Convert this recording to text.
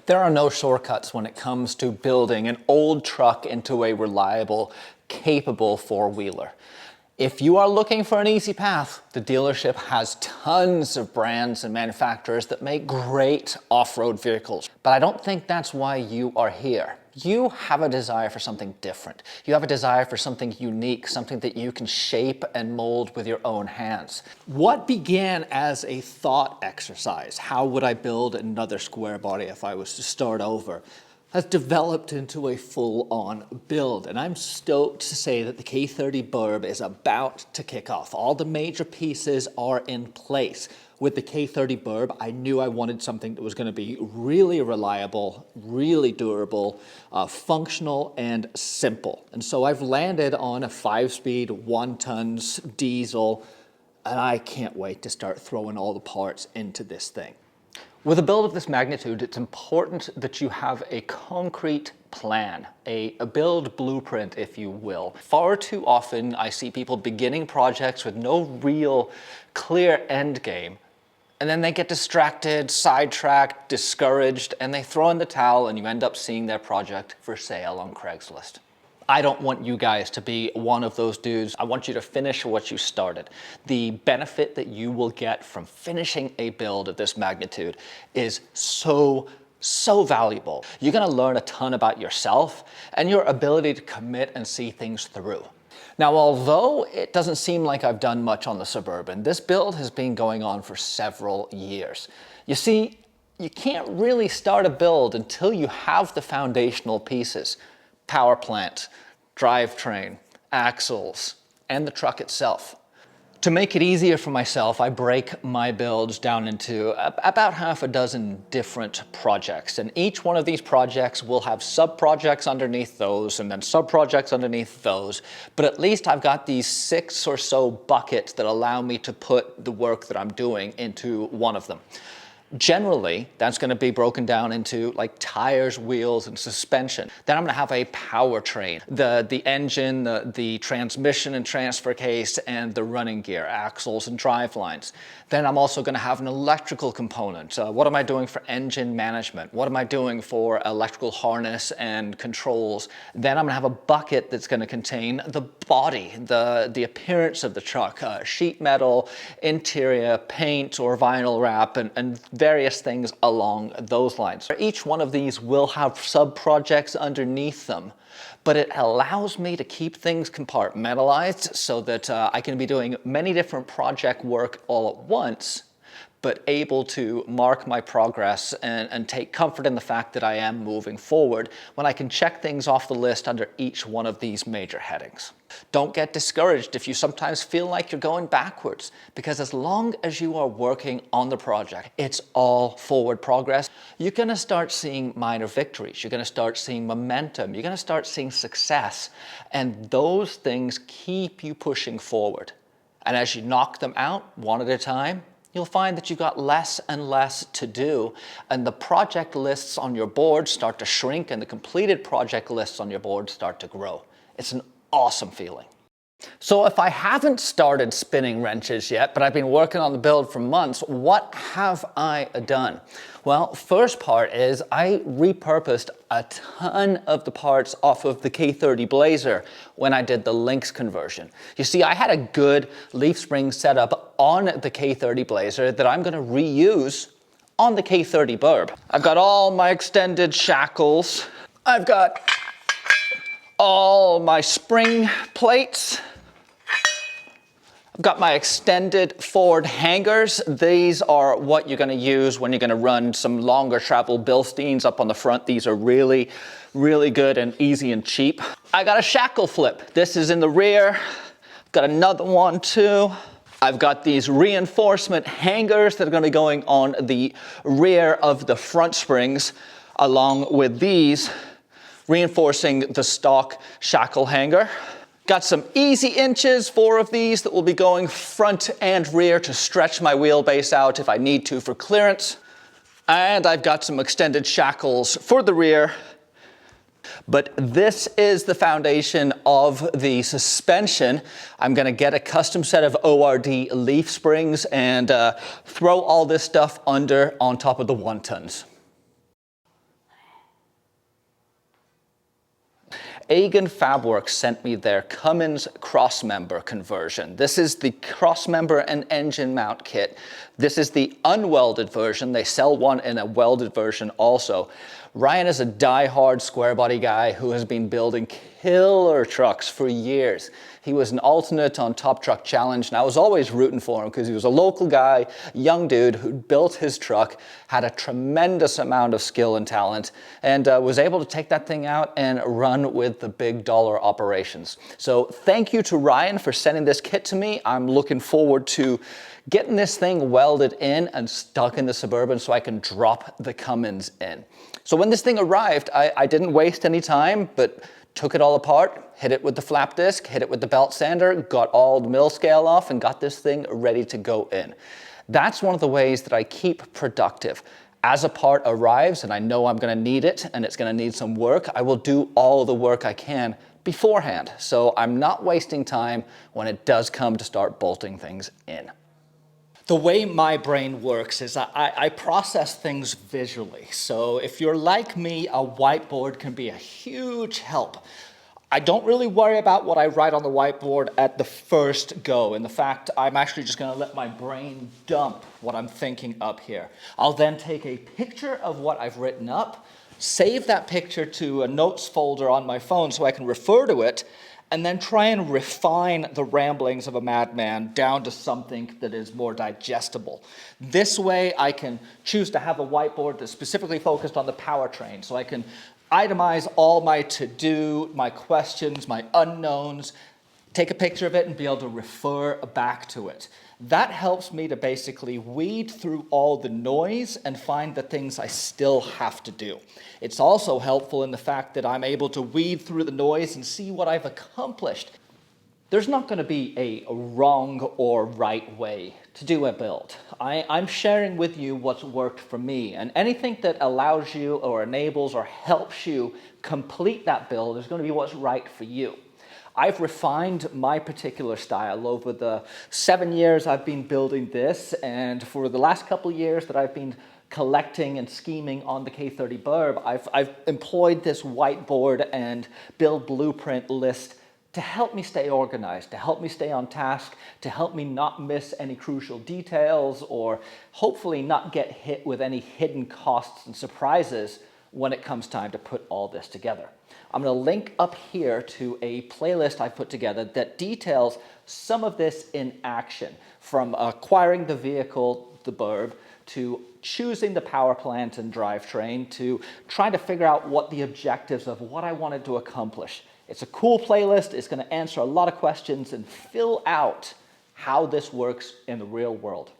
There are no shortcuts when it comes to building an old truck into a reliable, capable four-wheeler. If you are looking for an easy path, the dealership has tons of brands and manufacturers that make great off-road vehicles. But I don't think that's why you are here. You have a desire for something different. You have a desire for something unique, something that you can shape and mold with your own hands. What began as a thought exercise, how would I build another square body if I was to start over, has developed into a full-on build. And I'm stoked to say that the K30 Burb is about to kick off. All the major pieces are in place. With the K30 Burb, I knew I wanted something that was going to be really reliable, really durable, functional, and simple. And so I've landed on a 5-speed, 1-tons diesel, and I can't wait to start throwing all the parts into this thing. With a build of this magnitude, it's important that you have a concrete plan, a build blueprint, if you will. Far too often, I see people beginning projects with no real clear end game, and then they get distracted, sidetracked, discouraged, and they throw in the towel, and you end up seeing their project for sale on Craigslist. I don't want you guys to be one of those dudes. I want you to finish what you started. The benefit that you will get from finishing a build of this magnitude is so valuable. You're gonna learn a ton about yourself and your ability to commit and see things through. Now, although it doesn't seem like I've done much on the Suburban, this build has been going on for several years. You see, you can't really start a build until you have the foundational pieces. Power plant, drivetrain, axles, and the truck itself. To make it easier for myself, I break my builds down into about half a dozen different projects. And each one of these projects will have sub-projects underneath those and then sub-projects underneath those. But at least I've got these 6 or so buckets that allow me to put the work that I'm doing into one of them. Generally, that's going to be broken down into like tires, wheels, and suspension. Then I'm going to have a powertrain, the engine, the transmission and transfer case, and the running gear, axles and drive lines. Then I'm also going to have an electrical component. What am I doing for engine management? What am I doing for electrical harness and controls? Then I'm going to have a bucket that's going to contain the body, the appearance of the truck, sheet metal, interior, paint or vinyl wrap, and various things along those lines. Each one of these will have sub-projects underneath them, but it allows me to keep things compartmentalized so that I can be doing many different project work all at once, but able to mark my progress and take comfort in the fact that I am moving forward when I can check things off the list under each one of these major headings. Don't get discouraged if you sometimes feel like you're going backwards, because as long as you are working on the project, it's all forward progress. You're gonna start seeing minor victories. You're gonna start seeing momentum. You're gonna start seeing success. And those things keep you pushing forward. And as you knock them out one at a time, you'll find that you've got less and less to do, and the project lists on your board start to shrink, and the completed project lists on your board start to grow. It's an awesome feeling. So if I haven't started spinning wrenches yet, but I've been working on the build for months, what have I done? Well, first part is I repurposed a ton of the parts off of the K30 Blazer when I did the Lynx conversion. You see, I had a good leaf spring setup on the K30 Blazer that I'm going to reuse on the K30 Burb. I've got all my extended shackles. I've got all my spring plates. I've got my extended forward hangers. These are what you're going to use when you're going to run some longer travel Bilsteins up on the front. These are really, really good and easy and cheap. I got a shackle flip. This is in the rear. I've got another one too. I've got these reinforcement hangers that are going to be going on the rear of the front springs, along with these reinforcing the stock shackle hanger. Got some easy inches, 4 of these that will be going front and rear to stretch my wheelbase out if I need to for clearance. And I've got some extended shackles for the rear. But this is the foundation of the suspension. I'm going to get a custom set of ORD leaf springs and throw all this stuff under on top of the 1-tons. Agan Fabworks sent me their Cummins crossmember conversion. This is the crossmember and engine mount kit. This is the unwelded version. They sell one in a welded version also. Ryan is a die-hard square body guy who has been building killer trucks for years. He was an alternate on Top Truck Challenge, and I was always rooting for him because he was a local guy, young dude who built his truck, had a tremendous amount of skill and talent, and was able to take that thing out and run with the big dollar operations. So thank you to Ryan for sending this kit to me. I'm looking forward to getting this thing welded in and stuck in the Suburban so I can drop the Cummins in. So when this thing arrived, I didn't waste any time, but took it all apart, hit it with the flap disc, hit it with the belt sander, got all the mill scale off, and got this thing ready to go in. That's one of the ways that I keep productive. As a part arrives, and I know I'm gonna need it, and it's gonna need some work, I will do all the work I can beforehand. So I'm not wasting time when it does come to start bolting things in. The way my brain works is I process things visually. So if you're like me, a whiteboard can be a huge help. I don't really worry about what I write on the whiteboard at the first go. In fact, I'm actually just gonna let my brain dump what I'm thinking up here. I'll then take a picture of what I've written up, save that picture to a notes folder on my phone so I can refer to it, and then try and refine the ramblings of a madman down to something that is more digestible. This way I can choose to have a whiteboard that's specifically focused on the powertrain, so I can itemize all my to-do, my questions, my unknowns, take a picture of it and be able to refer back to it. That helps me to basically weed through all the noise and find the things I still have to do. It's also helpful in the fact that I'm able to weed through the noise and see what I've accomplished. There's not going to be a wrong or right way to do a build. I'm sharing with you what's worked for me, and anything that allows you or enables or helps you complete that build is going to be what's right for you. I've refined my particular style over the 7 years I've been building this, and for the last couple of years that I've been collecting and scheming on the K30 Burb, I've employed this whiteboard and build blueprint list to help me stay organized, to help me stay on task, to help me not miss any crucial details, or hopefully not get hit with any hidden costs and surprises when it comes time to put all this together. I'm going to link up here to a playlist I put together that details some of this in action, from acquiring the vehicle, the Burb, to choosing the power plant and drivetrain, to trying to figure out what the objectives of what I wanted to accomplish. It's a cool playlist. It's going to answer a lot of questions and fill out how this works in the real world.